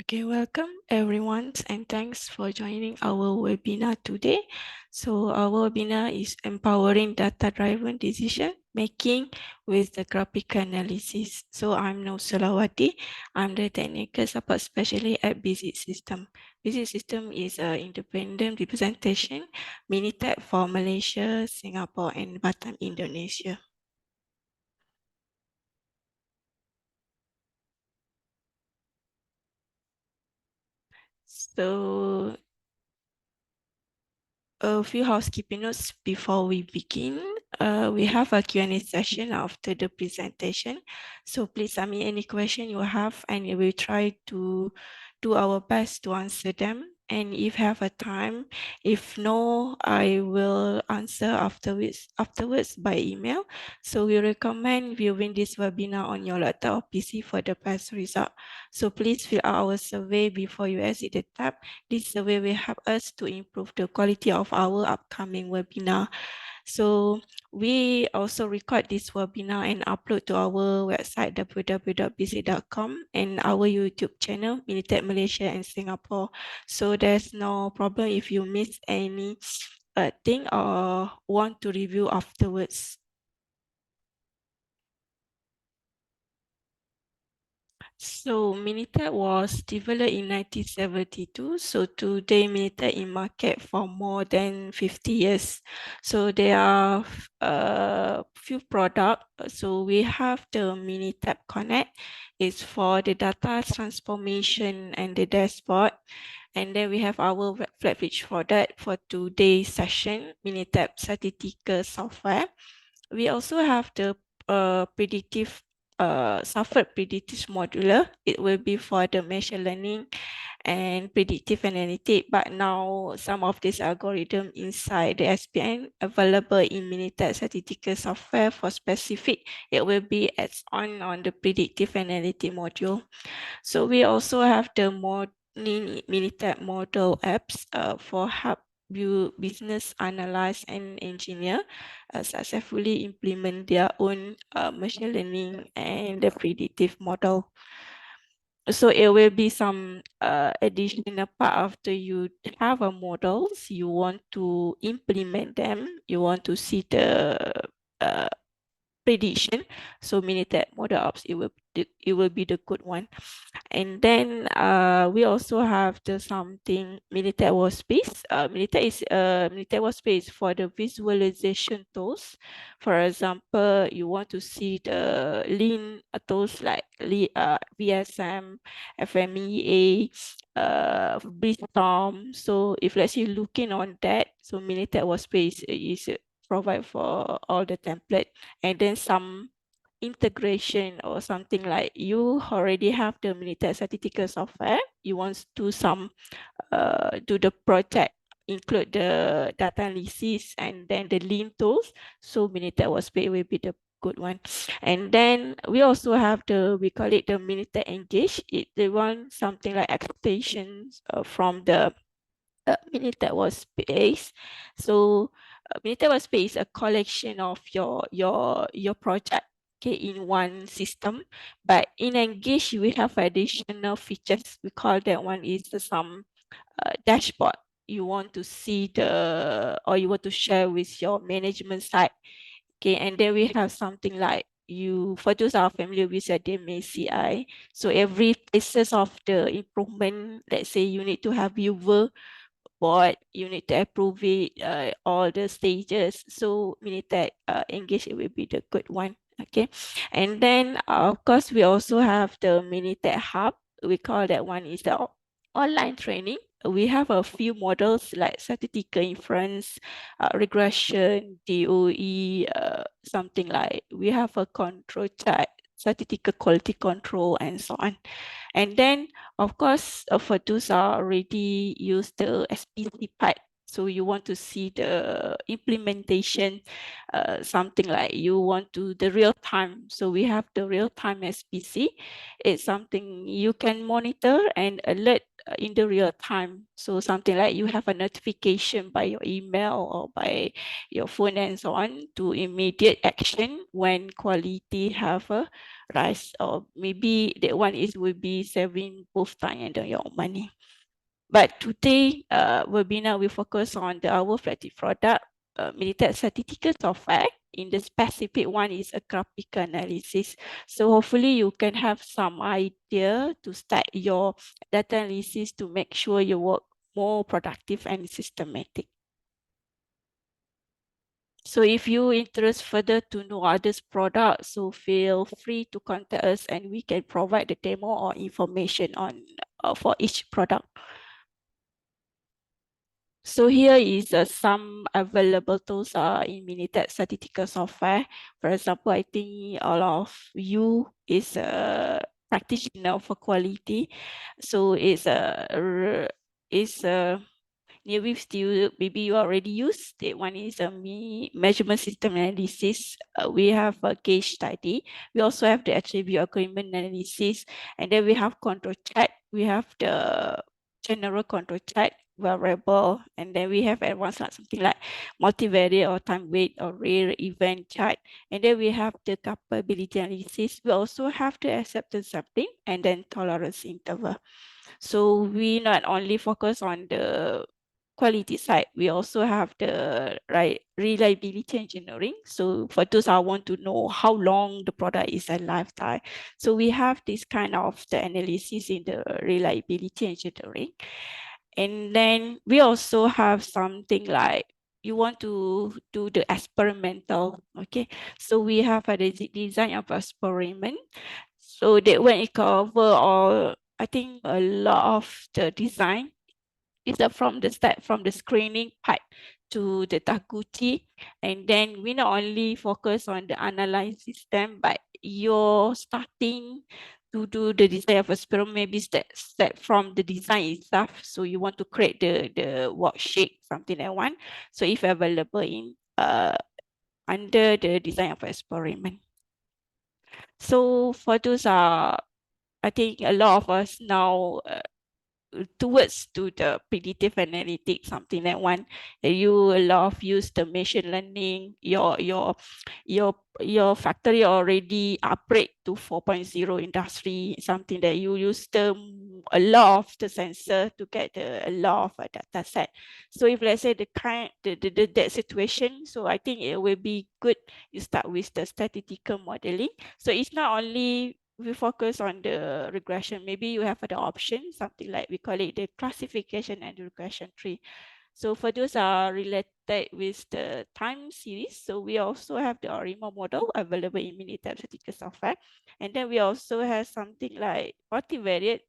Okay, welcome everyone, and thanks for joining our webinar today. So our webinar is empowering data-driven decision making with the graphical analysis. So I'm Salawati. I'm the technical support specialist at Visit System. Visit System is an independent representation, Minitab for Malaysia, Singapore, and Batam, Indonesia. So a few housekeeping notes before we begin. We have a Q&A session after the presentation. So please submit any question you have and we will try to do our best to answer them. And if have a time, if no, I will answer afterwards by email. So we recommend viewing this webinar on your laptop or PC for the best result. So please fill out our survey before you exit the tab. This survey will help us to improve the quality of our upcoming webinar. So we also record this webinar and upload to our website www.visit.com and our YouTube channel, Minitab Malaysia and Singapore. So there's no problem if you miss any thing or want to review afterwards. So Minitab was developed in 1972. So today Minitab in market for more than 50 years. So there are a few products. So we have the Minitab Connect. It's for the data transformation and the dashboard. And then we have our flagship product for today's session, Minitab Statistical Software. We also have the predictive software predictive modular. It will be for the machine learning and predictive analytics. But now some of this algorithm inside the SPN available in Minitab statistical software for specific. It will be adds on the predictive analytics module. So we also have the Minitab model apps for help you business analyze and engineer successfully implement their own machine learning and the predictive model. So it will be some additional part after you have a models, you want to implement them, you want to see the prediction. So Minitab model ops, it will be the good one. And then we also have the something Minitab workspace. Minitab workspace for the visualization tools. For example, you want to see the lean tools like VSM, FMEA, Brainstorm. So if let's say looking on that, so Minitab workspace is provide for all the template, and then some integration or something like you already have the Minitab statistical software, you want to do the project, include the data analysis and then the lean tools. So Minitab workspace will be the good one. And then we also have we call it the Minitab Engage. They want something like expectations from the Minitab workspace. So Minitab workspace is a collection of your project, okay, in one system. But in Engage, we have additional features. We call that one is some dashboard. You want to see or you want to share with your management side. Okay, and then we have something like for those who are familiar with the DMACI. So every pieces of the improvement, let's say you need to have viewer board, you need to approve it, all the stages. So Minitab Engage, it will be the good one. Okay, and then of course we also have the Minitab Hub. We call that one is the online training. We have a few models like statistical inference, regression, DOE, something like we have a control chart, statistical quality control, and so on. And then, of course, for those are already used the SPC part, so you want to see the implementation, something like you want to the real time. So we have the real time SPC. It's something you can monitor and alert in the real time. So something like you have a notification by your email or by your phone and so on to immediate action when quality have a rise, or maybe that one is will be saving both time and your money. But today, webinar we focus on our flagship product, Minitab statistical software. In the specific one is a graphical analysis. So hopefully you can have some idea to start your data analysis to make sure your work more productive and systematic. So if you interest further to know others products, so feel free to contact us and we can provide the demo or information on for each product. So here is some available tools in Minitab statistical software. For example, I think all of you is a practitioner for quality. So it's a Nearby still, maybe you already used it. One is a measurement system analysis. We have a gauge study. We also have the attribute agreement analysis. And then we have control chart. We have the general control chart, variable. And then we have advanced like something like multivariate or time weight or rare event chart. And then we have the capability analysis. We also have the acceptance sampling and then tolerance interval. So we not only focus on the quality side, we also have the reliability engineering. So for those I want to know how long the product is a lifetime. So we have this kind of the analysis in the reliability engineering. And then we also have something like you want to do the experimental, okay? So we have a design of experiment. So that when it cover all, I think a lot of the design is from the start, from the screening part to the Taguchi. And then we not only focus on the analyze system, but you're starting to do the design of a experiment, maybe start from the design itself. So you want to create the worksheet, something like one. So if available in under the design of experiment. So for those I think a lot of us now towards to the predictive analytics, something like one you a lot of use the machine learning, your factory already upgrade to 4.0 industry, something that you use a lot of the sensor to get a lot of data set. So if let's say that situation, so I think it will be good you start with the statistical modeling. So it's not only we focus on the regression. Maybe you have the option, something like we call it the classification and regression tree. So for those are related with the time series, so we also have the ORIMA model available in Minitab statistical software. And then we also have something like multivariate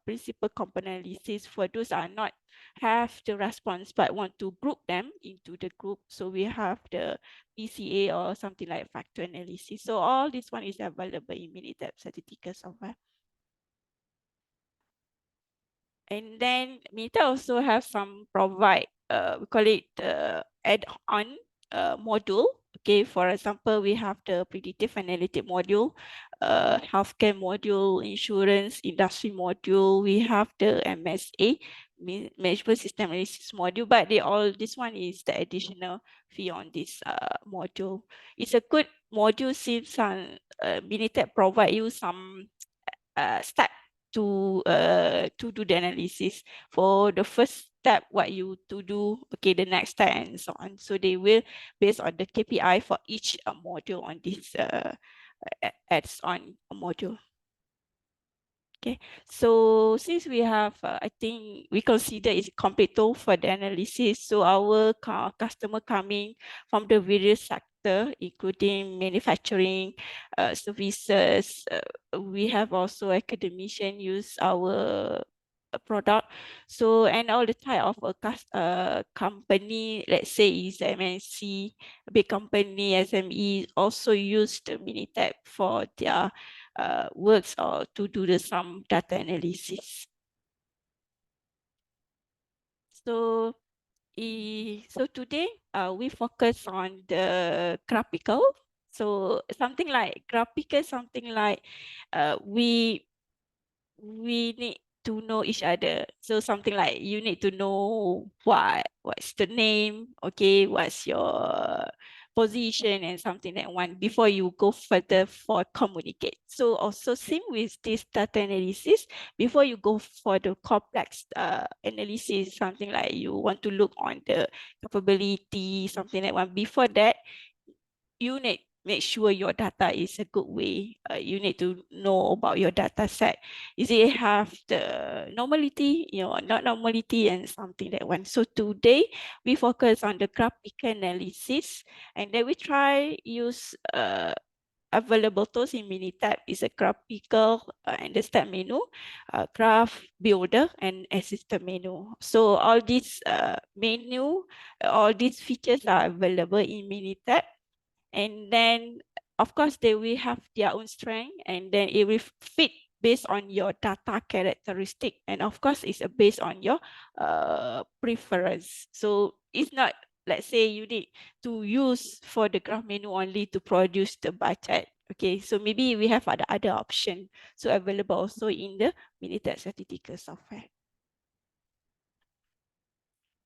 principal component analysis for those are not have the response but want to group them into the group. So we have the PCA or something like factor analysis. So all this one is available in Minitab statistical software. And then Minitab also have some provide, we call it the add-on module. Okay, for example, we have the predictive analytic module, healthcare module, insurance industry module. We have the MSA, management system analysis module, but this one is the additional fee on this module. It's a good module since Minitab provide you some step to do the analysis. For the first step, what you to do, okay, the next step and so on. So they will based on the KPI for each module on this adds on module. Okay, so since we have, I think we consider it's complete tool for the analysis. So our customer coming from the various sector, including manufacturing, services. We have also academician use our product. So and all the type of a company, let's say is MNC, big company, SME also use the Minitab for their works or to do some data analysis. So, so today we focus on the graphical. So something like graphical, something like we need to know each other. So something like you need to know what's the name, okay, what's your position and something like one before you go further for communicate. So also same with this data analysis, before you go for the complex analysis, something like you want to look on the capability, something like one. Before that, you need make sure your data is a good way. You need to know about your data set. Is it have the normality, not normality and something that one. So today we focus on the graphical analysis, and then we try use available tools in Minitab is a graphical and the step menu, graph builder and assistant menu. So all these menu, all these features are available in Minitab. And then of course they will have their own strength, and then it will fit based on your data characteristic, and of course it's based on your preference. So it's not, let's say you need to use for the graph menu only to produce the bar chart. Okay, so maybe we have other option so available also in the Minitab statistical software.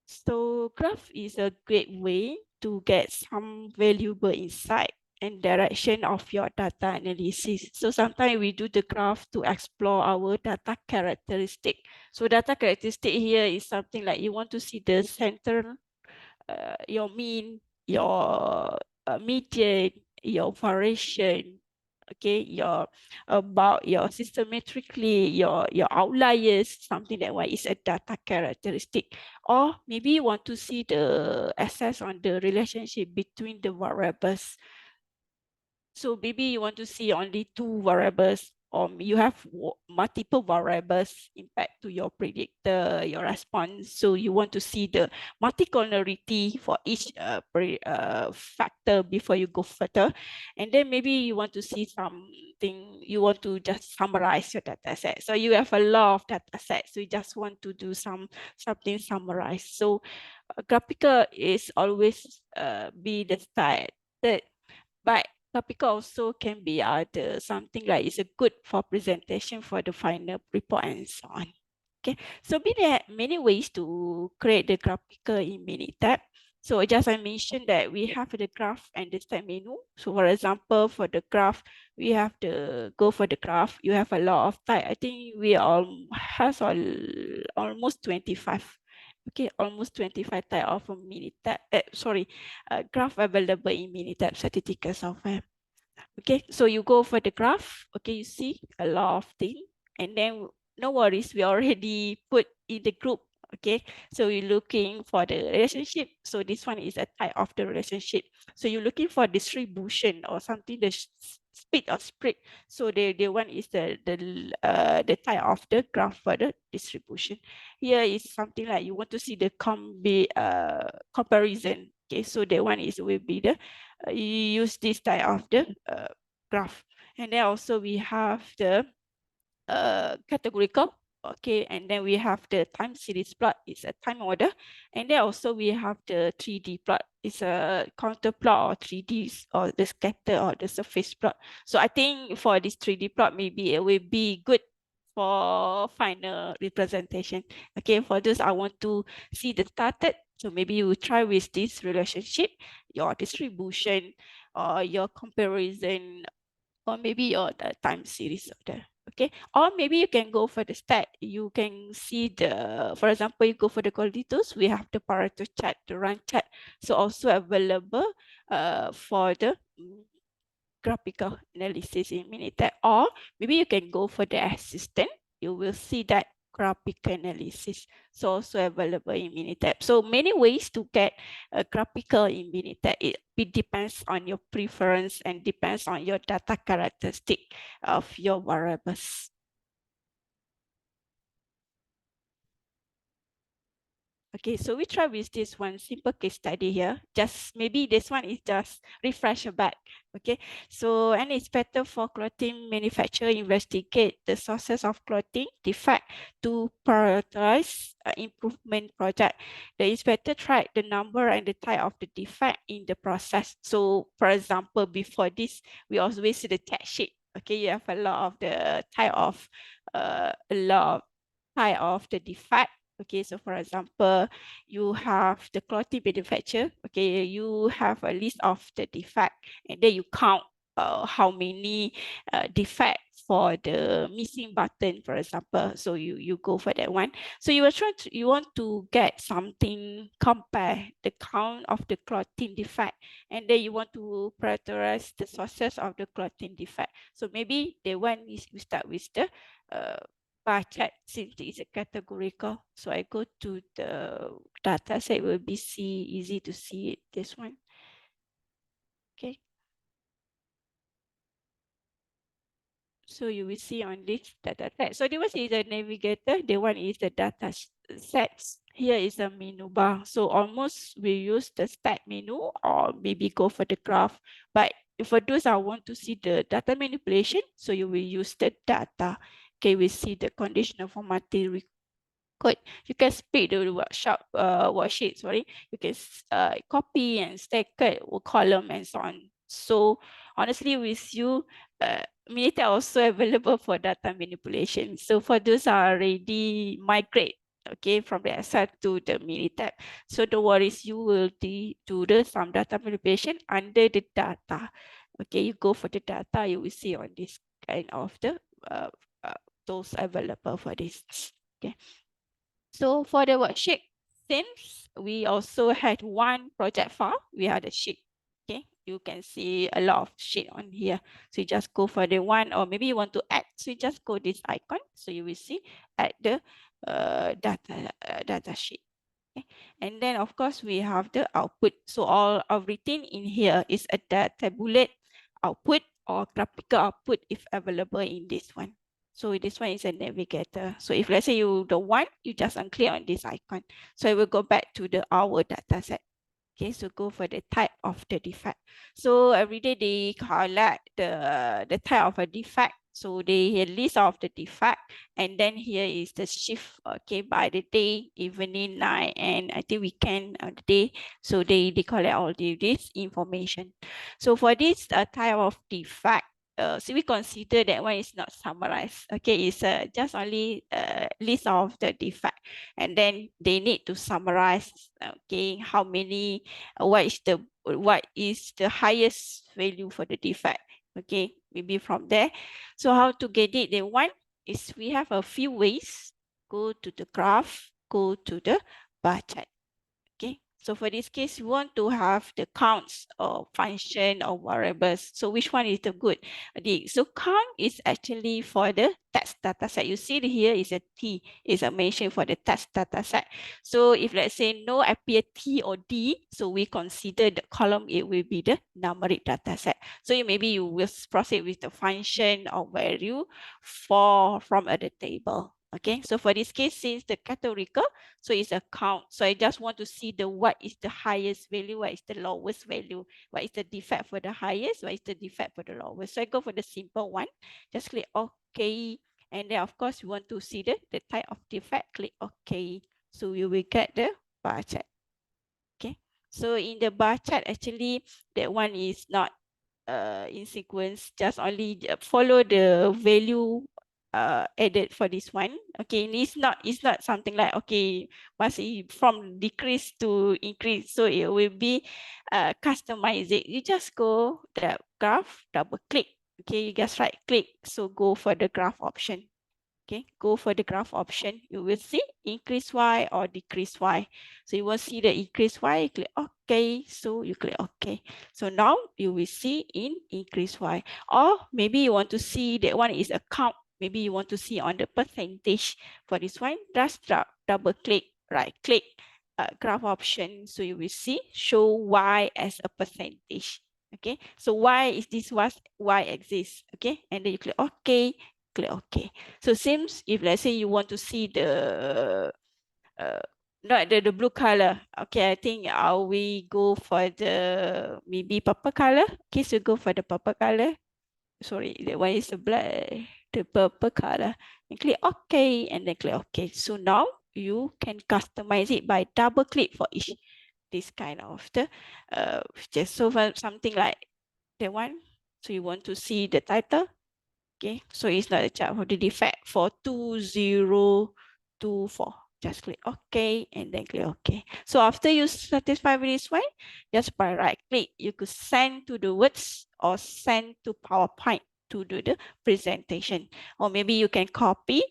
So graph is a great way to get some valuable insight and direction of your data analysis. So sometimes we do the graph to explore our data characteristic. So data characteristic here is something like you want to see the center, your mean, your median, your variation, okay, your about your systematically, your outliers, something that one is a data characteristic. Or maybe you want to see the access on the relationship between the variables. So maybe you want to see only two variables, or you have multiple variables impact to your predictor, your response. So you want to see the multicollinearity for each factor before you go further. And then maybe you want to see something, you want to just summarize your data set. So you have a lot of data sets. So you just want to do something summarized. So graphical is always be the start. But graphical also can be something like it's a good for presentation for the final report and so on. Okay, so there are many ways to create the graphical in Minitab. So just I mentioned that we have the graph and the step menu. So for example, for the graph, we have to go for the graph. You have a lot of type. I think we all has almost 25. Okay, almost 25 type of Minitab. Graph available in Minitab statistical software. Okay, so you go for the graph. Okay, you see a lot of things, and then no worries, we already put in the group. Okay, so you're looking for the relationship. So this one is a type of the relationship. So you're looking for distribution or something, the speed or spread. So the one is the type of the graph for the distribution. Here is something like you want to see the comparison. Okay, so the one is will be the you use this type of the graph. And then also we have the categorical. Okay, and then we have the time series plot, it's a time order. And then also we have the 3D plot, it's a counter plot or 3D or the scatter or the surface plot. So I think for this 3D plot, maybe it will be good for final representation. Okay, for those I want to see the started. So maybe you try with this relationship, your distribution or your comparison, or maybe your the time series order. Okay, or maybe you can go for the stat. You can see the, for example, you go for the quality tools, we have the Pareto chart, the run chart. So also available for the graphical analysis in Minitab. Or maybe you can go for the assistant. You will see that graphical analysis. So also available in Minitab. So many ways to get a graphical in Minitab. It depends on your preference and depends on your data characteristic of your variables. Okay, so we try with this one simple case study here. Just maybe this one is just refresh back. Okay, so and it's better for clothing manufacturer investigate the sources of clothing defect to prioritize improvement project. The inspector tried the number and the type of the defect in the process. So for example, before this, we always see the tag sheet. Okay, you have a lot of the type of a lot of type of the defect. Okay, so for example, you have the clothing manufacturer. Okay, you have a list of the defect, and then you count how many defect for the missing button, for example. So you go for that one. So you want to get something, compare the count of the clothing defect, and then you want to prioritize the sources of the clothing defect. So maybe the one is we start with the bar chart, since it's a categorical. So I go to the data set, will be easy to see it, this one. Okay. So you will see on this data set. So the one is the navigator, the one is the data sets. Here is a menu bar. So almost we use the start menu or maybe go for the graph. But for those I want to see the data manipulation, so you will use the data. Okay, we see the conditional formatting code. You can speak the worksheet, sorry. You can copy and stack it or column and so on. So honestly, with you, Minitab also available for data manipulation. So for those are already migrate, okay, from the Excel to the Minitab. So the worries you will do the some data manipulation under the data. Okay, you go for the data, you will see on this kind of the uh, tools available for this. Okay. So for the worksheet, since we also had one project file, we had a sheet. Okay, you can see a lot of sheet on here. So you just go for the one, or maybe you want to add. So you just go this icon. So you will see at the data sheet. Okay. And then of course we have the output. So all everything in here is a tabulate output or graphical output if available in this one. So this one is a navigator. So if let's say you don't want, you just unclick on this icon. So it will go back to the our data set. Okay, so go for the type of the defect. So every day they highlight the type of a defect. So they list of the defect, and then here is the shift. Okay, by the day, evening, night, and I think weekend of the day. So they collect all this information. So for this type of defect, so we consider that one is not summarized. Okay, it's just only list of the defect, and then they need to summarize. Okay, how many, what is the highest value for the defect. Okay, maybe from there. So how to get it? The one is we have a few ways. Go to the graph, go to the bar chart. Okay, so for this case, you want to have the counts or function or variables. So which one is the good? So count is actually for the text data set. You see here is a T, is a mention for the text data set. So if let's say no appear T or D, so we consider the column, it will be the numeric data set. So maybe you will proceed with the function or value from other table. Okay, so for this case, since the categorical, so it's a count. So I just want to see what is the highest value, what is the lowest value, what is the defect for the highest, what is the defect for the lowest. So I go for the simple one. Just click OK. And then of course, we want to see the type of defect, click OK. So you will get the bar chart. Okay. So in the bar chart, actually, that one is not in sequence, just only follow the value added for this one. Okay, it's not something like, okay, must from decrease to increase, so it will be customize it. You just go the graph, double click. Okay, you just right click, so go for the graph option. Okay, go for the graph option. You will see increase Y or decrease Y. So you will see the increase Y, you click OK. So you click OK. So now you will see in increase Y. Or maybe you want to see that one is a count. Maybe you want to see on the percentage. For this one, just double click, right click, graph option. So you will see show Y as a percentage. Okay, so Y is this was Y exists. Okay, and then you click OK. Click OK. So seems if let's say you want to see the not the blue color. Okay, I think we go for the maybe purple color. Okay, so go for the purple color. Sorry, that one is the black, the purple color. And click OK, and then click OK. So now you can customize it by double click for each this kind of the just so for something like the one. So you want to see the title. Okay, so it's not a chart for the defect for 20 2, 4. Just click OK and then click OK. So after you satisfy with this one, just by right click, you could send to the words or send to PowerPoint to do the presentation. Or maybe you can copy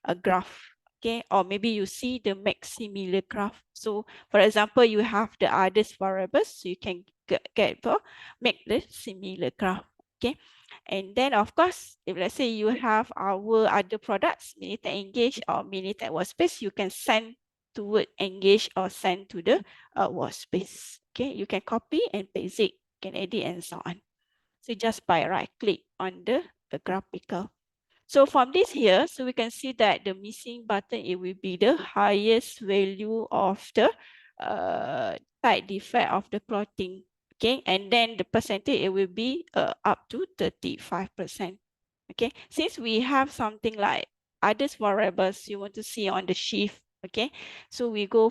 a graph. Okay, or maybe you see the make similar graph. So for example, you have the others variables, so you can get for make the similar graph. Okay. And then of course, if let's say you have our other products, Minitab Engage or Minitab Workspace, you can send to Word Engage or send to the Workspace. Okay, you can copy and paste it, you can edit and so on. So just by right click on the graphical. So from this here, so we can see that the missing button, it will be the highest value of the type defect of the clothing. Okay, and then the percentage, it will be up to 35%. Okay, since we have something like others variables you want to see on the shift. Okay, so we go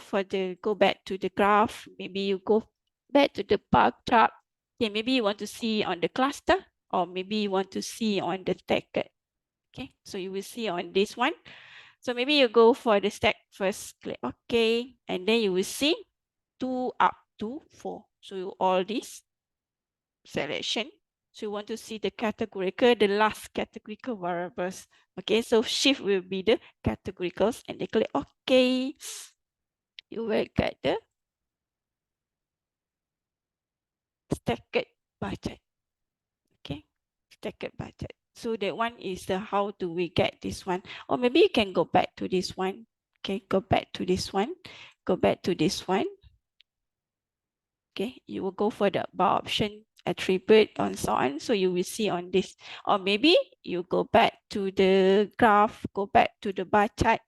back to the graph. Maybe you go back to the bar chart. Okay, maybe you want to see on the cluster, or maybe you want to see on the stack. Okay, so you will see on this one. So maybe you go for the stack first, click OK, and then you will see 2 up to 4. So all this selection. So you want to see the categorical, the last categorical variables. Okay, so shift will be the categoricals and they click OK. You will get the stacked budget. Okay, stacked budget. So that one is the how do we get this one, or maybe you can go back to this one. Okay, go back to this one, go back to this one. Okay, you will go for the bar option attribute and so on. So you will see on this, or maybe you go back to the graph, go back to the bar chart.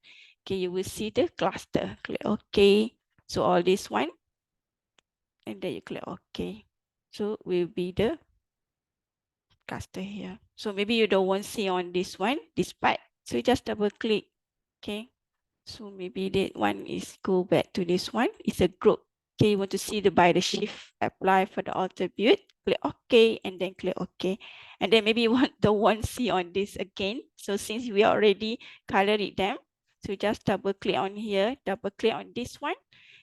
Okay, you will see the cluster. Click OK. So all this one, and then you click OK. So will be the cluster here. So maybe you don't want to see on this one, this part. So you just double click. Okay. So maybe that one is go back to this one. It's a group. Okay, you want to see the by the shift apply for the attribute. Click OK and then click OK. And then maybe you don't want to see on this again. So since we already colored it them, so just double click on here, double click on this one.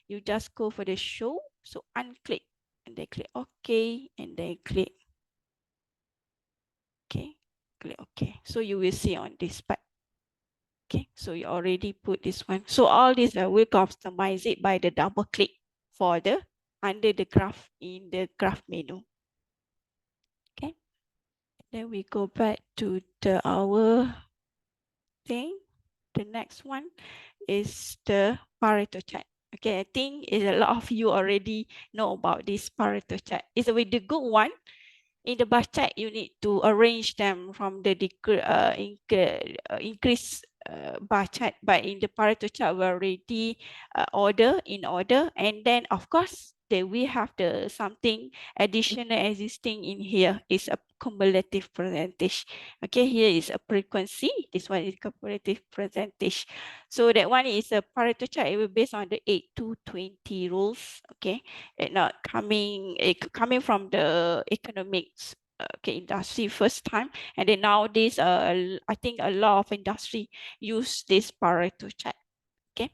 You just go for the show. So unclick and then click OK and then click OK. Click OK. So you will see on this part. Okay, so you already put this one. So all this I will customize it by the double click for the under the graph in the graph menu. Okay, then we go back to the our thing. The next one is the Pareto chart. Okay, I think is a lot of you already know about this Pareto chart. It's a with the good one. In the bar chart, you need to arrange them from the increase bar chart, but in the Pareto chart, we already order in order, and then of course we have the something additional existing in here is a cumulative percentage. Okay, here is a frequency. This one is cumulative percentage. So that one is a Pareto chart. It will based on the 8-20 rules. Okay, it not coming from the economics industry first time, and then nowadays I think a lot of industry use this Pareto chart. Okay,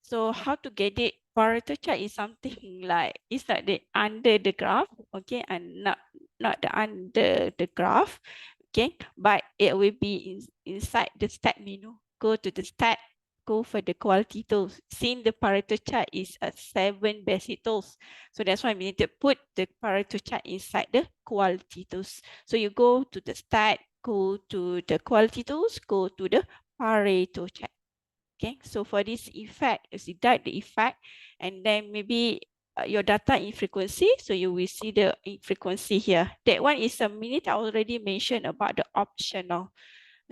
so how to get it? Pareto chart is something like it's like the under the graph, okay, and not the under the graph, okay, but it will be inside the stat menu. Go to the stat, go for the quality tools. Since the Pareto chart is a 7 basic tools, so that's why we need to put the Pareto chart inside the quality tools. So you go to the stat, go to the quality tools, go to the Pareto chart. Okay, so for this effect, you deduct the effect, and then maybe your data in frequency. So you will see the frequency here. That one is a minute I already mentioned about the optional.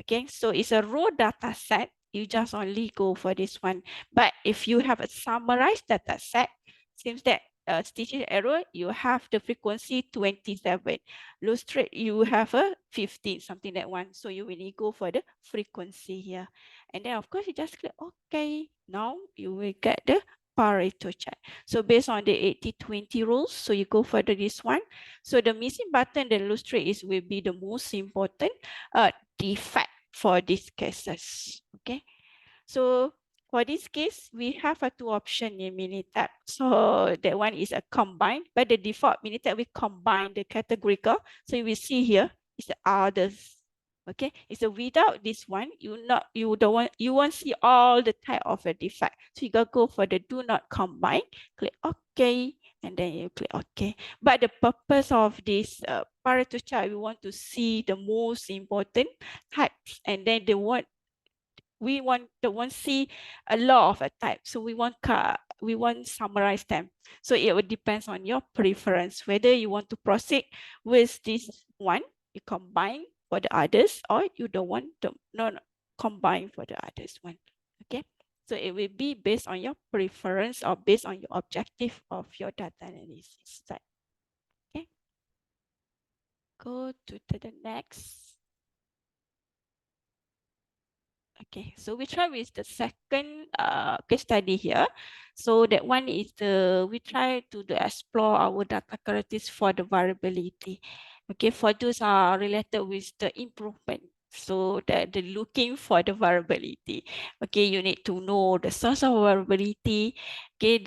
Okay, so it's a raw data set. You just only go for this one. But if you have a summarized data set, seems that stitching error, you have the frequency 27. Low straight, you have a 15, something like one. So you really go for the frequency here. And then of course you just click OK. Now you will get the Pareto chart. So based on the 80-20 rules, so you go for this one. So the missing button, the illustrate is will be the most important defect for these cases. Okay. So For this case, we have a two option in Minitab. So that one is a combine. By the default, Minitab we combine the categorical. So you will see here is the others. Okay, it's a without this one, you won't see all the type of a defect. So you gotta go for the do not combine. Click OK, and then you click OK. But the purpose of this Pareto chart, we want to see the most important types, and then we don't see a lot of a type, so we want summarize them. So it would depends on your preference whether you want to proceed with this one, you combine for the others, or you don't want to not combine for the others one. Okay, so it will be based on your preference or based on your objective of your data analysis side. Okay, go to the next. Okay, so we try with the second case study here. So that one is we try to explore our data characteristics for the variability. Okay, for those are related with the improvement. So the looking for the variability. Okay, you need to know the source of variability. Okay,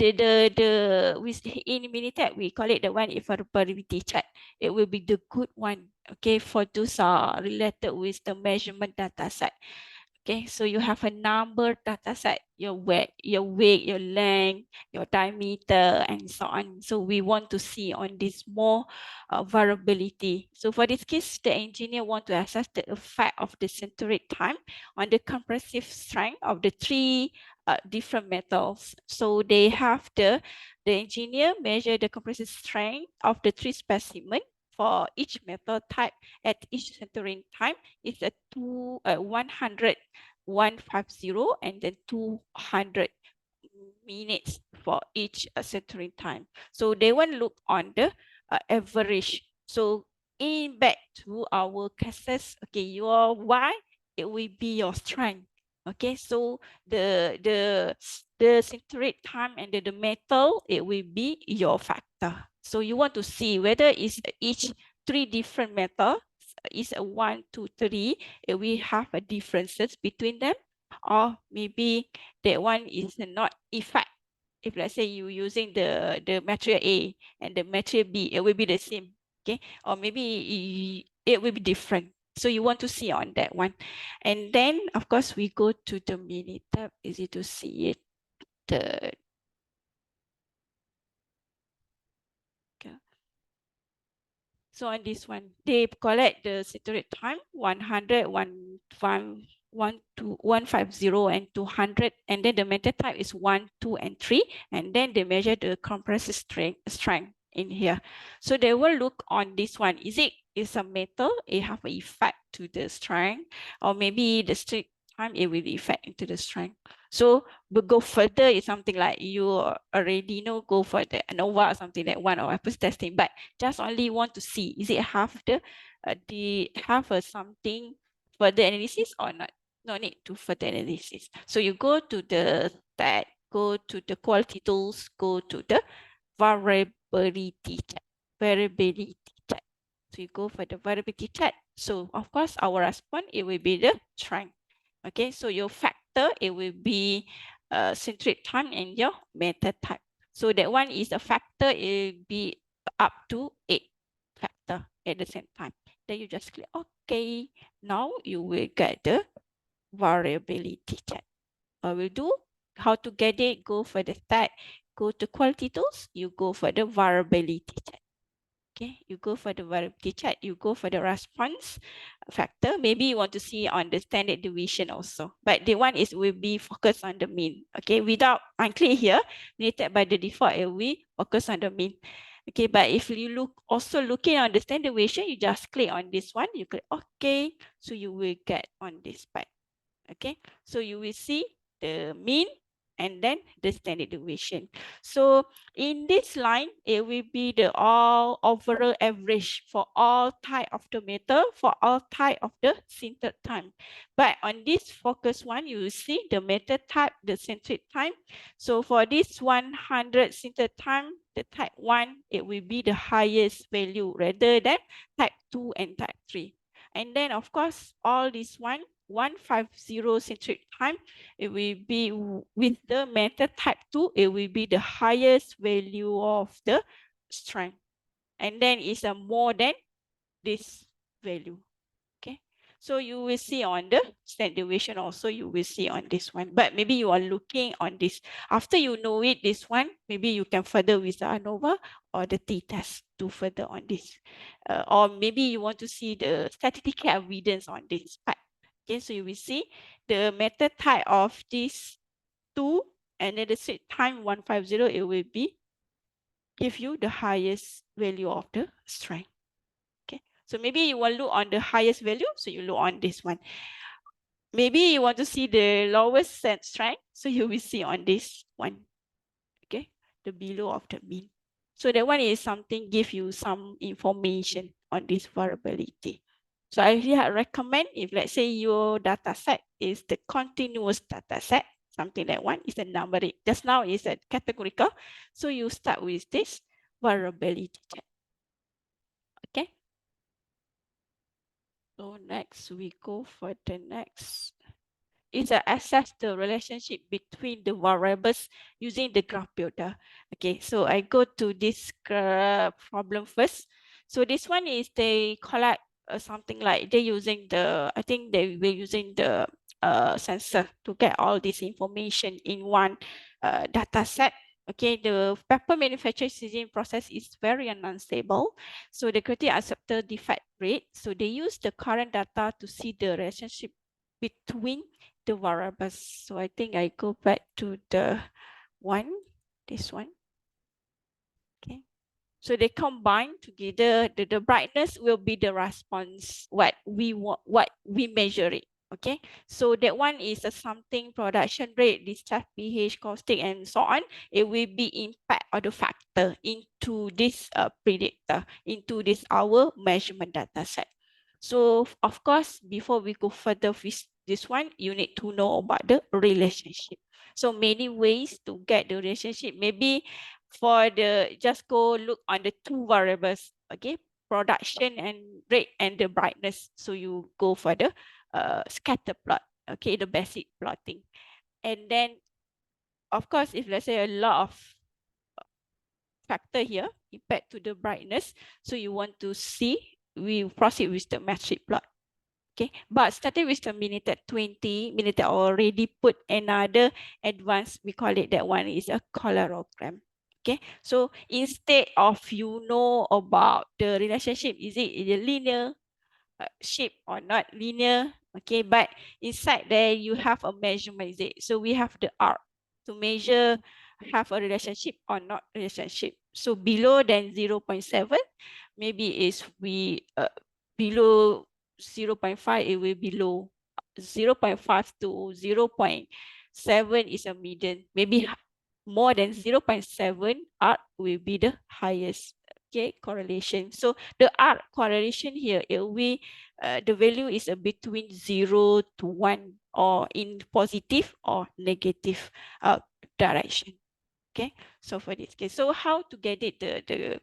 with in Minitab we call it the one if variability chart. It will be the good one. Okay, for those are related with the measurement data set. Okay, so you have a number data set, your weight, your length, your diameter, and so on. So we want to see on this more variability. So for this case, the engineer want to assess the effect of the centroid time on the compressive strength of the three different metals. So they have the engineer measure the compressive strength of the three specimens for each metal type at each centering time is a 100, 150, and then 200 minutes for each centering time. So they will look on the average. So in back to our cases, okay, your Y, it will be your strength. Okay, so the centroid time and the metal, it will be your factor. So you want to see whether is each three different metal is a 1, 2, 3, we have a differences between them, or maybe that one is not effect. If let's say you using the material A and the material B, it will be the same. Okay, or maybe it will be different. So you want to see on that one. And then of course we go to the Minitab. Easy to see it. So on this one, they collect the centroid time 100, 150, and 200. And then the metal type is 1, 2, and 3. And then they measure the compressive strength in here. So they will look on this one. Is a metal? It have an effect to the strength, or maybe the strength time it will affect into the strength. So we go further is something like you already know, go for the ANOVA or something like one or Apple's testing, but just only want to see is it have something further analysis or not. No need to further analysis. So you go to the stat, go to the quality tools, go to the variability check. So you go for the variability check. So of course our response, it will be the strength. Okay, so your factor, it will be centroid time and your meta type. So that one is a factor, it will be up to 8 factor at the same time. Then you just click OK. Now you will get the variability check. I will do how to get it. Go for the stat, go to quality tools, you go for the variability check. Okay, you go for the variability chart, you go for the response factor. Maybe you want to see on the standard deviation also, but the one is will be focused on the mean. Okay, without unclear here, Minitab by the default, it will focus on the mean. Okay, but if you looking on the standard deviation, you just click on this one, you click OK, so you will get on this part. Okay, so you will see the mean and then the standard deviation. So in this line, it will be the all overall average for all type of the metal, for all type of the sintered time. But on this focus one, you will see the metal type, the centroid time. So for this 100 sintered time, the type 1, it will be the highest value rather than type 2 and type 3. And then of course, all this one, 150 centric time, it will be with the method type 2, it will be the highest value of the strength. And then it's a more than this value. Okay. So you will see on the standard deviation also, you will see on this one. But maybe you are looking on this. After you know it, this one, maybe you can further with the ANOVA or the t-test to further on this. Or maybe you want to see the statistical evidence on this part. Okay, so you will see the method type of this 2 and then the set time 150, it will be give you the highest value of the strength. Okay, so maybe you will look on the highest value, so you look on this one. Maybe you want to see the lowest set strength, so you will see on this one. Okay, the below of the mean. So that one is something give you some information on this variability. So I recommend if let's say your data set is the continuous data set, something like one is the numeric. Just now is a categorical. So you start with this variability check. Okay. So next we go for the next. Is to assess the relationship between the variables using the graph builder. Okay, so I go to this problem first. So this one is they collect something like they using the, I think they were using the sensor to get all this information in one data set. Okay, the paper manufacturing seasoning process is very unstable. So the criteria acceptor defect rate. So they use the current data to see the relationship between the variables. So I think I go back to the one, this one. Okay. So they combine together. The brightness will be the response, what we want, what we measure it. Okay, so that one is a something production rate, discharge pH, caustic, and so on. It will be impact or the factor into this predictor, into this our measurement data set. So of course, before we go further with this one, you need to know about the relationship. So many ways to get the relationship. Maybe for the, just go look on the two variables, okay, production and rate and the brightness. So you go for the scatter plot, okay, the basic plotting. And then, of course, if let's say a lot of factor here, impact to the brightness, so you want to see, we proceed with the metric plot. Okay, but starting with the Minitab 20, Minitab already put another advanced, we call it, that one is a coloregram. Okay, so instead of you know about the relationship, is it linear shape or not linear? Okay, but inside there you have a measurement, is it? So we have the arc to measure have a relationship or not relationship. So below than 0.7, maybe is we below 0.5, it will be low. 0.5 to 0.7 is a median. Maybe more than 0.7, arc will be the highest. Okay, correlation. So the arc correlation here, it will be the value is between 0 to 1 or in positive or negative direction. Okay, so for this case, so how to get it, the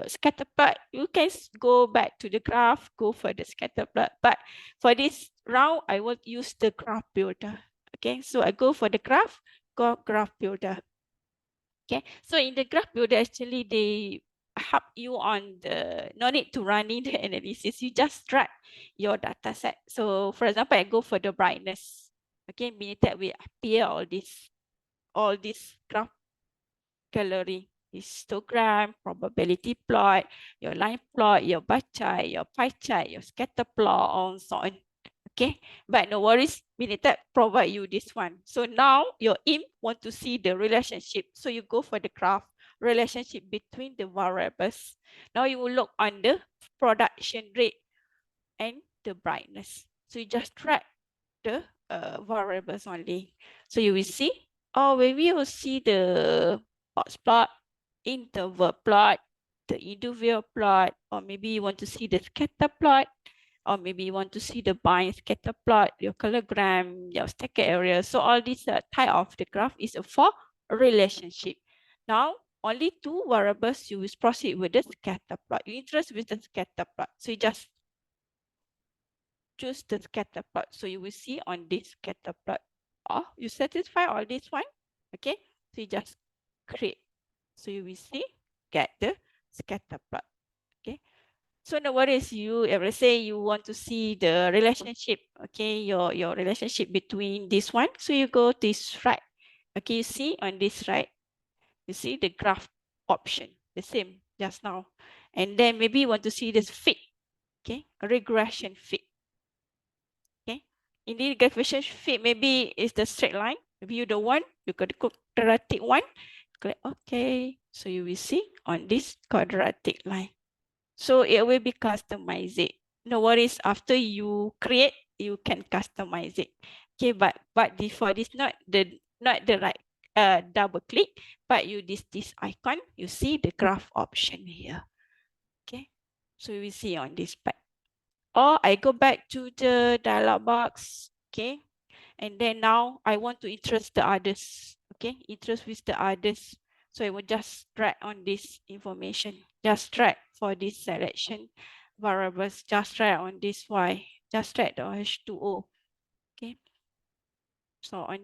scatter plot, you can go back to the graph, go for the scatter plot. But for this round, I will use the graph builder. Okay, so I go for the graph, go graph builder. Okay, so in the graph builder, actually they help you on the, no need to running the analysis, you just drag your data set. So for example, I go for the brightness. Okay, Minitab will appear all this graph gallery, histogram, probability plot, your line plot, your bar chart, your pie chart, your scatter plot, and so on. Okay, but no worries, Minitab provide you this one. So now your aim want to see the relationship. So you go for the graph relationship between the variables. Now you will look on the production rate and the brightness. So you just track the variables only. So you will see, or when we will see the box plot, interval plot, the individual plot, or maybe you want to see the scatter plot, or maybe you want to see the bind scatter plot, your cologram, your stacker area. So all these type of the graph is for relationship. Now, only two variables, you will proceed with the scatter plot. You interest with the scatter plot. So you just choose the scatter plot. So you will see on this scatter plot. Oh, you satisfy all this one? Okay, so you just create. So you will see, get the scatter plot. Okay. So no worries, you ever say you want to see the relationship, okay, your relationship between this one. So you go this right. Okay, you see on this right, you see the graph option, the same just now. And then maybe you want to see this fit, okay, a regression fit. Okay. In the regression fit, maybe it's the straight line. Maybe you don't want, you got the quadratic one. Click OK. So you will see on this quadratic line. So it will be customized. No worries, after you create, you can customize it. Okay, but for this not the right double click, but you this icon, you see the graph option here. Okay, so you will see on this part. Or I go back to the dialog box. Okay, and then now I want to interest the others. Okay, interest with the others. So I will just drag on this information. Just drag for this selection variables. Just drag on this Y. Just drag the H2O. Okay. So on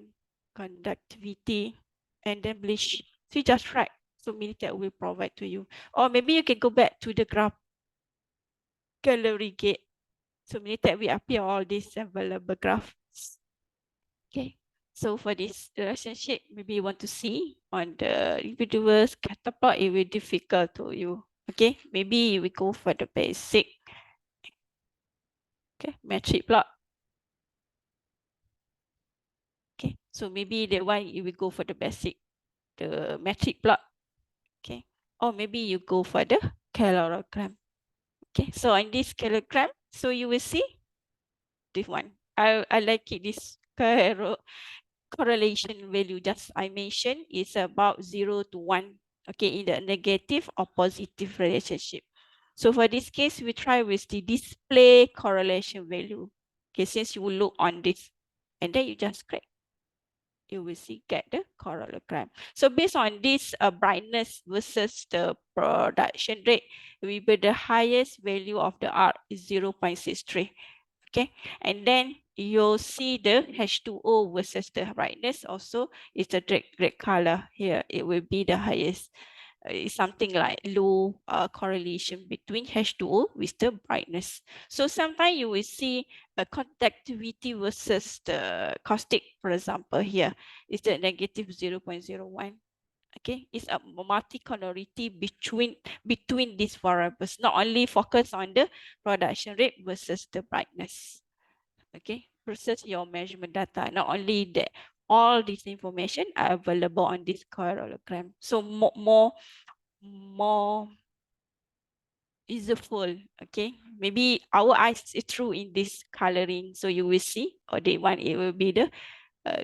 conductivity and then bleach. So you just drag. So Minitab will provide to you. Or maybe you can go back to the graph gallery gate. So Minitab will appear all these available graphs. Okay. So for this relationship, maybe you want to see on the individual scatter plot, it will be difficult to you. Okay, maybe we go for the basic. Okay, metric plot. Okay, so maybe the one you will go for the basic, the metric plot. Okay, or maybe you go for the calogram. Okay, so in this calogram, so you will see this one. I like it, this correlation value just I mentioned is about 0 to 1, okay, in the negative or positive relationship. So for this case, we try with the display correlation value. Okay, since you will look on this, and then you just click, you will see get the correlogram. So based on this brightness versus the production rate, we be the highest value of the R is 0.63. Okay, and then you'll see the H2O versus the brightness also is the red color here. It will be the highest. It's something like low correlation between H2O with the brightness. So sometimes you will see a conductivity versus the caustic, for example, here is the negative 0.01. Okay, it's a multi-colority between these variables, not only focus on the production rate versus the brightness. Okay, versus your measurement data, not only that, all this information are available on this correlogram. So more useful. Okay, maybe our eyes is true in this coloring, so you will see, or the one it will be the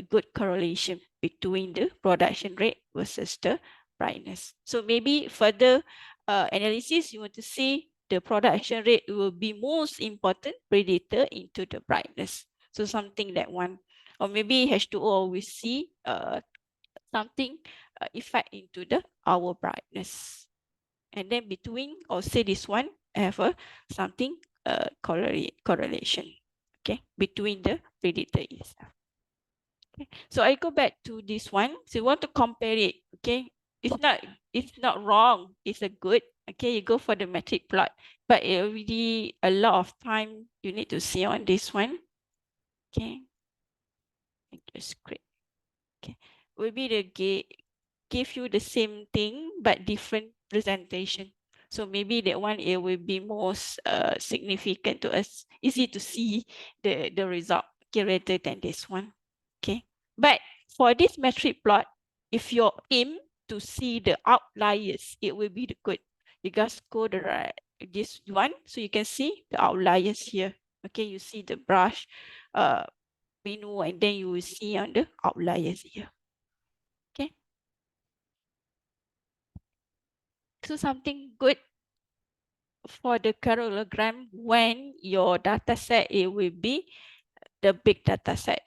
good correlation between the production rate versus the brightness. So maybe further analysis, you want to see the production rate will be most important predictor into the brightness. So something that one, or maybe H2O we see something effect into the our brightness. And then between, or say this one have a something correlation, okay, between the predictor itself. Okay. So I go back to this one. So you want to compare it. Okay, it's not wrong. It's a good. Okay, you go for the metric plot, but it already a lot of time you need to see on this one. Okay, just click. Okay, maybe the give you the same thing but different presentation. So maybe that one it will be most significant to us, easy to see the result, okay, rather than this one. Okay, but for this metric plot, if you aim to see the outliers, it will be the good. You guys go the right this one, so you can see the outliers here. Okay, you see the brush menu, and then you will see on the outliers here. Okay, so something good for the parallelogram when your data set it will be the big data set.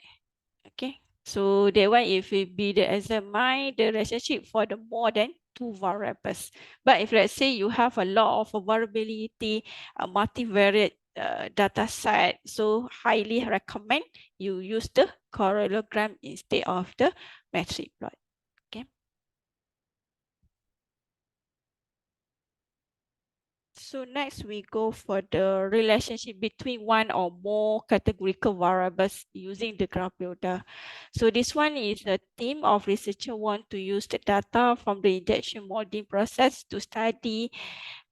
Okay, so that one if it be the examine the relationship for the more than 2 variables. But if let's say you have a lot of variability, multivariate data set. So highly recommend you use the parallelogram instead of the metric plot. Okay. So next we go for the relationship between one or more categorical variables using the graph builder. So this one is a team of researchers want to use the data from the injection molding process to study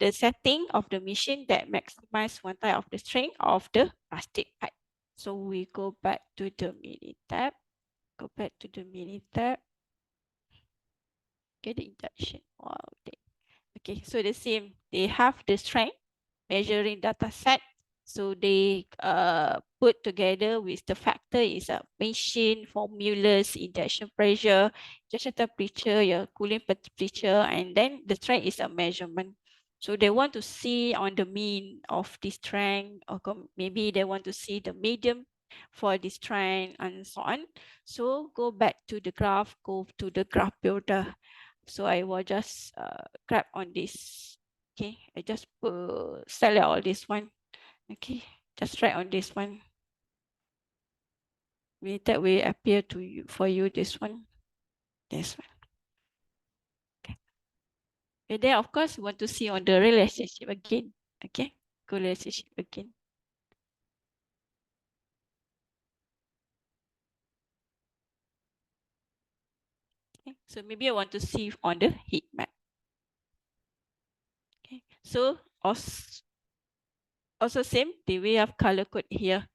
the setting of the machine that maximize one type of the strength of the plastic pipe. So we go back to the Minitab. Go back to the Minitab. Get the injection. Wow. Okay, so the same. They have the strength measuring data set. So they put together with the factor is a machine, formulas, injection pressure, injection temperature, your cooling temperature, and then the strength is a measurement. So they want to see on the mean of this strength, or maybe they want to see the medium for this strength and so on. So go back to the graph, go to the graph builder. So I will just grab on this. Okay, I just select all this one. Okay, just write on this one. That will appear to you for you this one. This one. Okay. And then of course you want to see on the relationship again. Okay, go relationship again. Okay. So maybe I want to see on the heat map. Okay, so also same, the way of color code here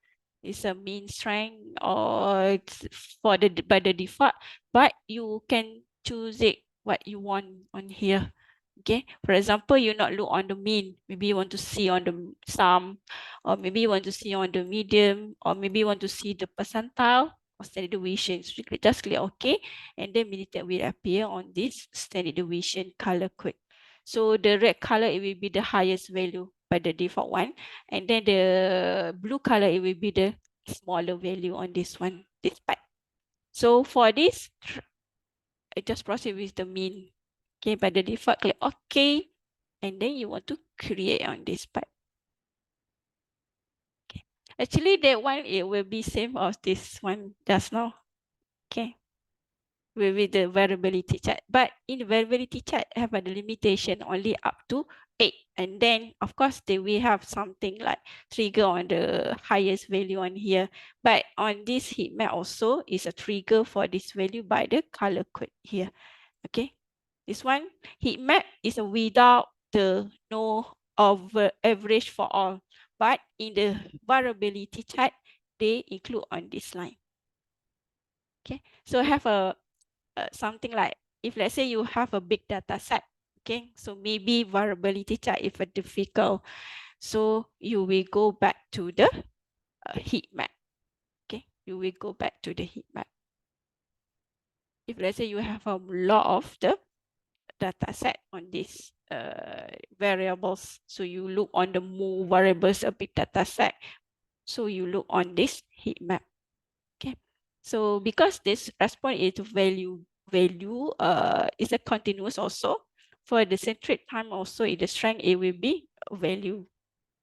is a mean strength or it's for the by the default, but you can choose it what you want on here. Okay, for example, you not look on the mean, maybe you want to see on the sum, or maybe you want to see on the medium, or maybe you want to see the percentile or standard deviation. So you just click OK, and then Minitab will appear on this standard deviation color code. So the red color, it will be the highest value by the default one. And then the blue color, it will be the smaller value on this one, this part. So for this, I just proceed with the mean. Okay, by the default, click OK. And then you want to create on this part. Okay. Actually, that one, it will be same as this one just now. Okay. With the variability chart. But in the variability chart, have a limitation only up to 8. And then, of course, they will have something like trigger on the highest value on here. But on this heat map also is a trigger for this value by the color code here. Okay. This one, heat map is without the no average for all. But in the variability chart, they include on this line. Okay. So have a something like, if let's say you have a big data set, okay, so maybe variability chart is difficult, so you will go back to the heat map. Okay, you will go back to the heat map. If let's say you have a lot of the data set on these variables, so you look on the more variables a big data set, so you look on this heat map. Okay, so because this response is value is a continuous also. For the centric time also in the strength, it will be value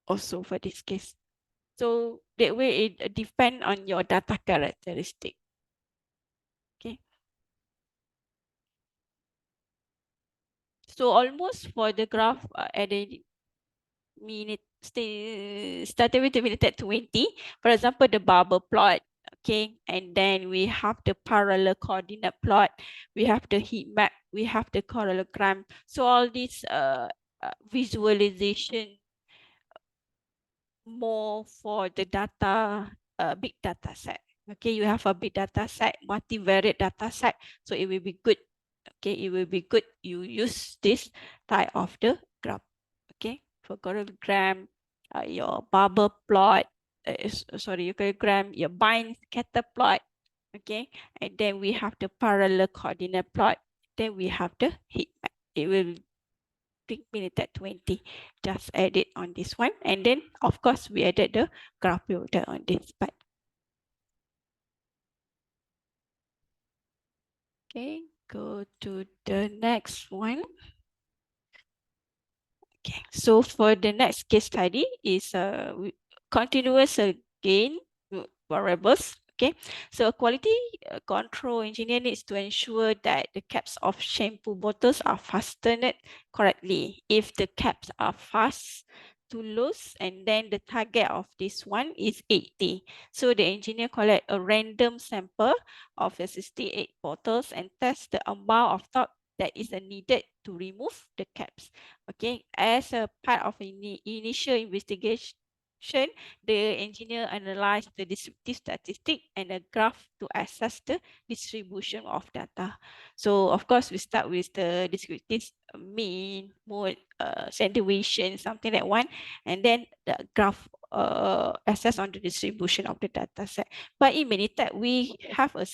also for this case. So that way it depends on your data characteristic. Okay. So almost for the graph at the minute starting with the minute at 20. For example, the bubble plot. Okay, and then we have the parallel coordinate plot, we have the heat map, we have the parallelogram. So all these visualization more for the data, big data set. Okay, you have a big data set, multivariate data set, so it will be good. Okay, it will be good you use this type of the graph. Okay, for parallelogram, your bubble plot, your parallelogram, your bind scatter plot. Okay, and then we have the parallel coordinate plot. Then we have the heat map. It will take minute at 20. Just add it on this one. And then, of course, we added the graph builder on this part. Okay, go to the next one. Okay, so for the next case study is continuous gain variables. Okay, so a quality control engineer needs to ensure that the caps of shampoo bottles are fastened correctly. If the caps are fast too loose, and then the target of this one is 80. So the engineer collect a random sample of the 68 bottles and test the amount of torque that is needed to remove the caps. Okay, as a part of initial investigation, the engineer analyzed the descriptive statistic and a graph to assess the distribution of data. So of course, we start with the descriptive mean, mode, standard deviation, something like one, and then the graph assess on the distribution of the data set. But in Minitab, we have a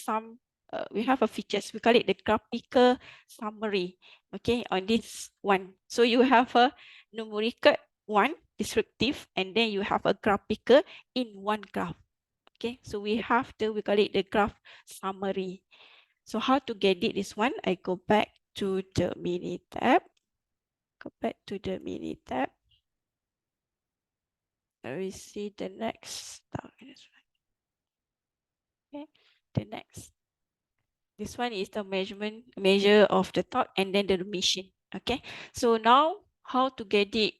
features, we call it the graphical summary, okay, on this one. So you have a numerical one, descriptive, and then you have a graphical in one graph. Okay, so we call it the graph summary. So how to get it this one? I go back to the Minitab. Go back to the Minitab. We see the next. Okay, the next. This one is the measure of the torque and then the machine. Okay, so now how to get it?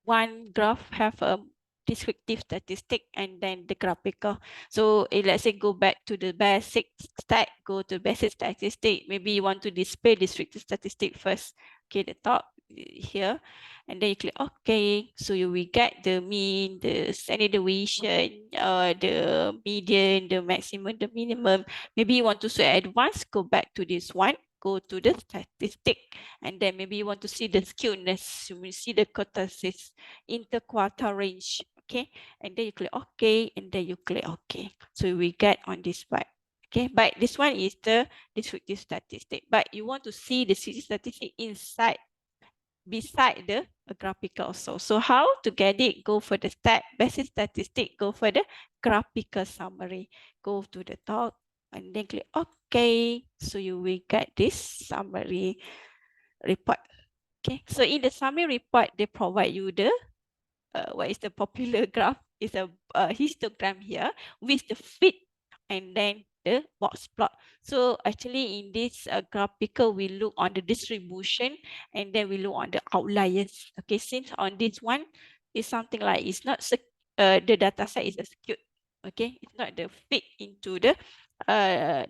One graph have a descriptive statistic and then the graphical. So let's say go back to the basic stat, go to basic statistic. Maybe you want to display descriptive statistic first. Okay, the top here, and then you click OK. So you will get the mean, the standard deviation, the median, the maximum, the minimum. Maybe you want to see advanced, go back to this one, go to the statistic, and then maybe you want to see the skewness. You will see the kurtosis, interquartile range. Okay, and then you click OK, and then you click OK. So we get on this part. Okay, but this one is the descriptive statistic. But you want to see the statistic inside, beside the graphical also. So how to get it? Go for the basic statistic, go for the graphical summary. Go to the top and then click OK. So you will get this summary report. Okay, so in the summary report, they provide you the what is the popular graph? Is a histogram here with the fit and then the box plot. So actually in this graphical, we look on the distribution and then we look on the outliers. Okay, since on this one is something like it's not the data set is skewed. Okay, it's not the fit into the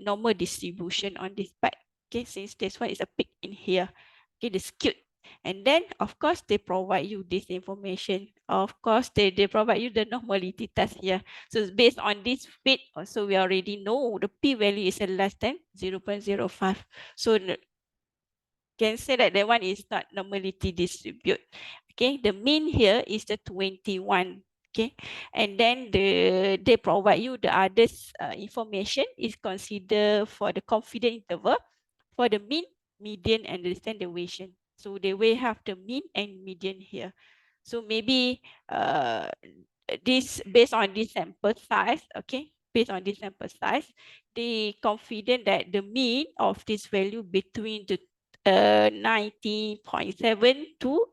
normal distribution on this part. Okay, since this one is a peak in here. Okay, the skewed. And then, of course, they provide you this information. Of course, they provide you the normality test here. So based on this fit, also we already know the p-value is less than 0.05. So can say that one is not normality distribute. Okay, the mean here is the 21. Okay, and then they provide you the others information is considered for the confidence interval for the mean, median, and the standard deviation. So they will have the mean and median here. So maybe this based on this sample size, okay, based on this sample size, they confident that the mean of this value between the 90.7 to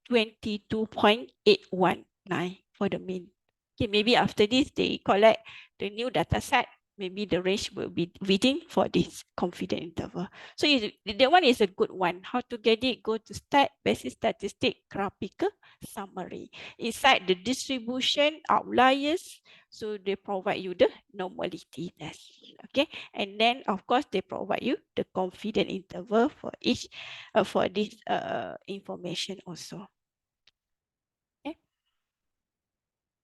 22.819 for the mean. Okay, maybe after this they collect the new data set, maybe the range will be within for this confidence interval. So that one is a good one. How to get it? Go to stat, basic statistic, graphical summary. Inside the distribution, outliers, so they provide you the normality test. Okay, and then of course they provide you the confidence interval for each for this information also. Okay.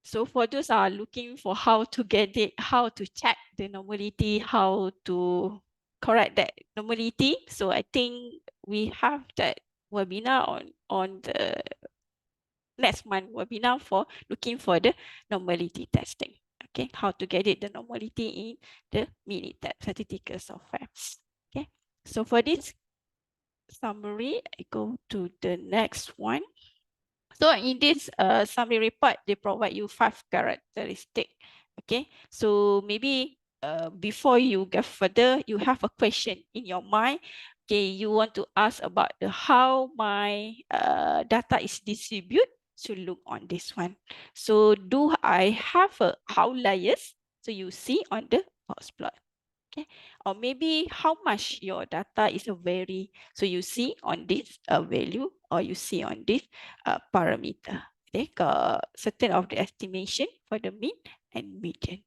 So for those are looking for how to get it, how to check the normality, how to correct that normality. So I think we have that webinar on the next month webinar for looking for the normality testing. Okay, how to get it the normality in the Minitab statistical software. Okay, so for this summary, I go to the next one. So in this summary report, they provide you 5 characteristics. Okay, so maybe before you get further, you have a question in your mind. Okay, you want to ask about how my data is distributed. should look on this one. So do I have a outliers? So you see on the box plot. Okay, or maybe how much your data is a vary. So you see on this value, or you see on this parameter. Okay, certain of the estimation for the mean and median.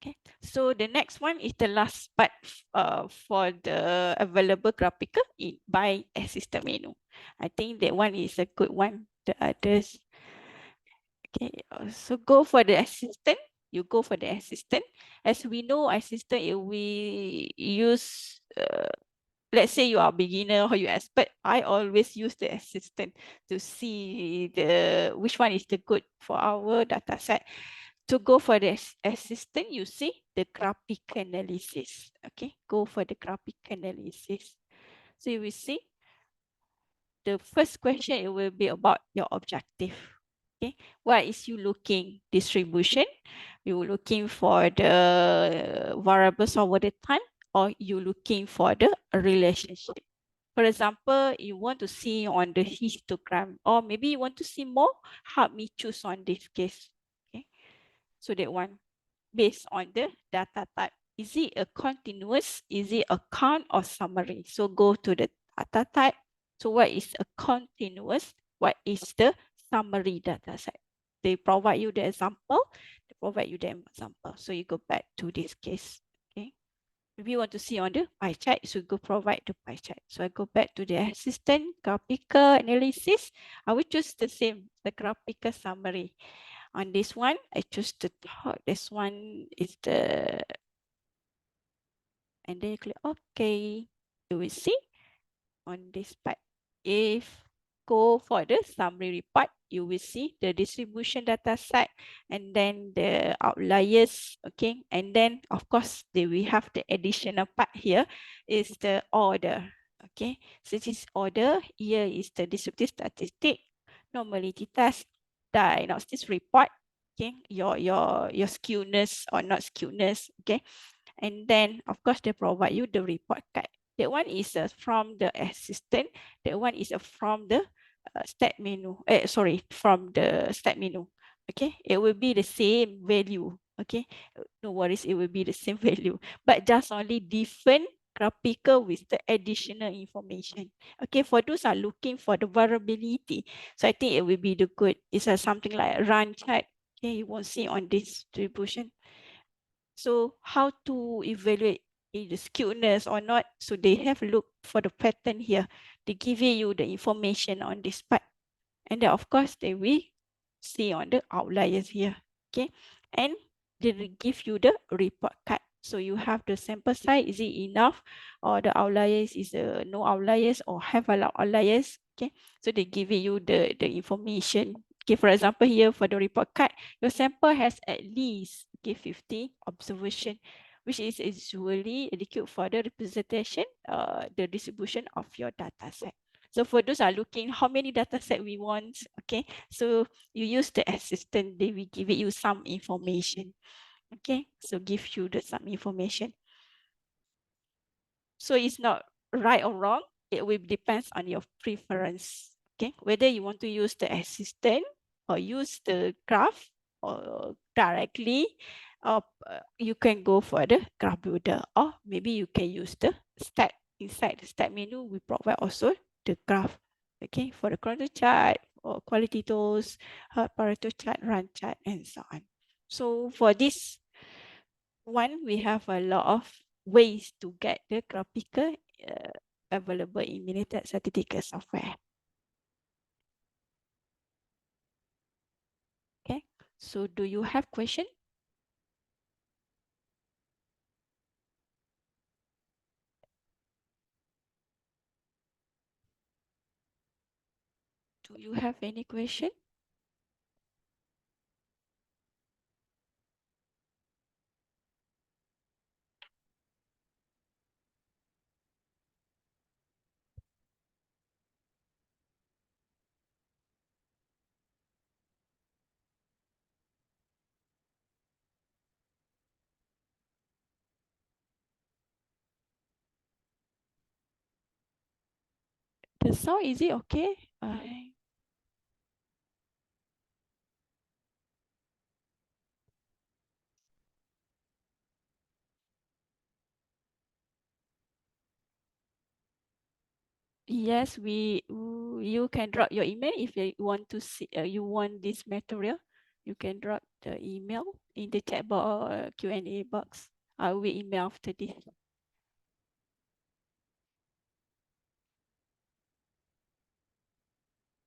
Okay, so the next one is the last part for the available graphical by assistant menu. I think that one is a good one. The others, okay, so go for the assistant. You go for the assistant. As we know, assistant, we use, let's say you are a beginner or you expert, I always use the assistant to see which one is the good for our data set. To go for the assistant, you see the graphical analysis. Okay, go for the graphical analysis. So you will see the first question, it will be about your objective. Okay, what is you looking? Distribution, you looking for the variables over the time, or you looking for the relationship? For example, you want to see on the histogram, or maybe you want to see more, help me choose on this case. Okay, so that one based on the data type. Is it a continuous? Is it a count or summary? So go to the data type. So what is a continuous? What is the summary data set? They provide you the example. They provide you the example. So you go back to this case. Okay. If you want to see on the pie chart, so go provide the pie chart. So I go back to the assistant graphical analysis. I will choose the same, the graphical summary. On this one, I choose the top. This one is the, and then you click OK. You will see on this part. If go for the summary report, you will see the distribution data set and then the outliers. Okay, and then of course we have the additional part here is the order. Okay, so this is order. Here is the descriptive statistic, normality test, diagnosis report. Okay, your skewness or not skewness. Okay, and then of course they provide you the report card. That one is from the assistant. That one is from the stat menu. Sorry, from the stat menu. Okay, it will be the same value. Okay, no worries, it will be the same value, but just only different graphical with the additional information. Okay, for those are looking for the variability, so I think it will be the good. It's something like a run chart. Okay, you won't see on this distribution. So how to evaluate the skewness or not? So they have looked for the pattern here. They give you the information on this part. And then of course they will see on the outliers here. Okay. And they will give you the report card. So you have the sample size, is it enough? Or the outliers is no outliers or have a lot of outliers. Okay. So they give you the information. Okay, for example, here for the report card, your sample has at least 50 observation, which is usually adequate for the representation, the distribution of your data set. So for those are looking how many data set we want, okay, so you use the assistant, they will give you some information. Okay, so give you some information. So it's not right or wrong, it will depend on your preference. Okay, whether you want to use the assistant or use the graph or directly, or you can go for the graph builder, or maybe you can use the stat. Inside the stat menu, we provide also the graph. Okay, for the chrono chart or quality tools, Pareto chart, run chart, and so on. So for this one, we have a lot of ways to get the graphical available in Minitab statistical software. Okay, so do you have question? Do you have any question? The sound, is it okay? Yes, you can drop your email if you want to see you want this material. You can drop the email in the chat box or Q&A box. I will email after this.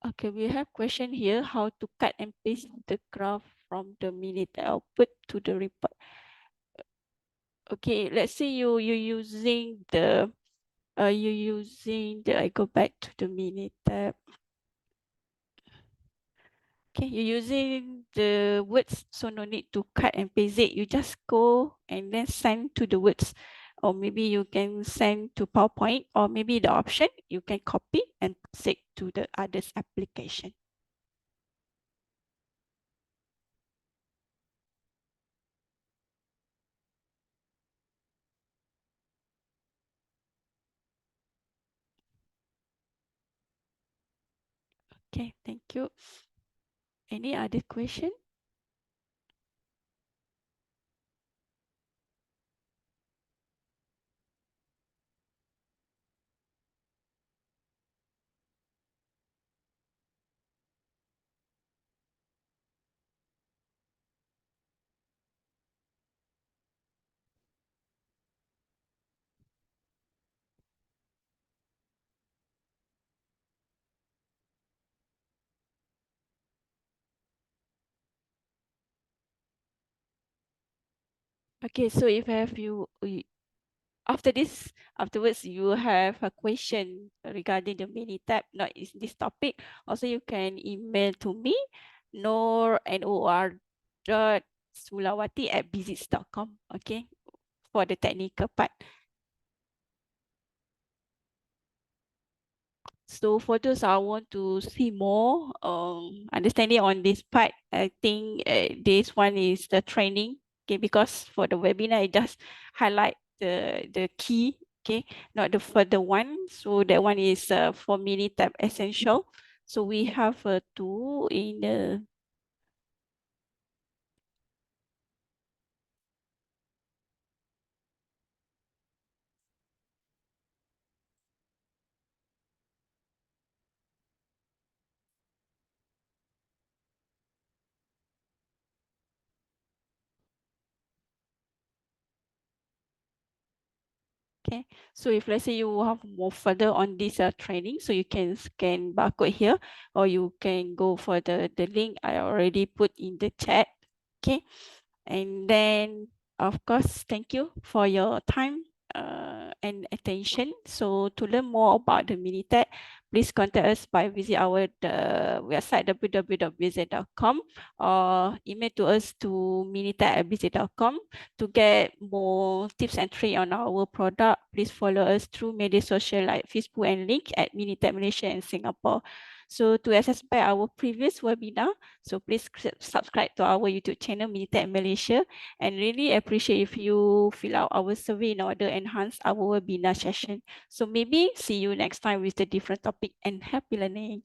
Okay, we have question here, how to cut and paste the graph from the Minitab output to the report. Okay, let's say you using the I go back to the Minitab. Okay, you're using the words, so no need to cut and paste it. You just go and then send to the words. Or maybe you can send to PowerPoint, or maybe the option, you can copy and paste to the others application. Okay, thank you. Any other question? Okay, so if have afterwards you have a question regarding the Minitab, not is this topic, also you can email to me, nor.sulawati@bizits.com, okay, for the technical part. So for those I want to see more understanding on this part, I think this one is the training. Okay, because for the webinar, I just highlight the key. Okay, not the further one. So that one is for Minitab essential. So we have two in the okay. So if let's say you have more further on this training, so you can scan barcode here, or you can go for the link I already put in the chat. Okay. And then, of course, thank you for your time and attention. So to learn more about the Minitab, please contact us by visit our website www.visit.com or email to us to minitab@visit.com. To get more tips and tricks on our product, please follow us through media social like Facebook and link at Minitab Malaysia and Singapore. So to access back our previous webinar, so please subscribe to our YouTube channel, Minitab Malaysia, and really appreciate if you fill out our survey in order to enhance our webinar session. So maybe see you next time with a different topic, and happy learning.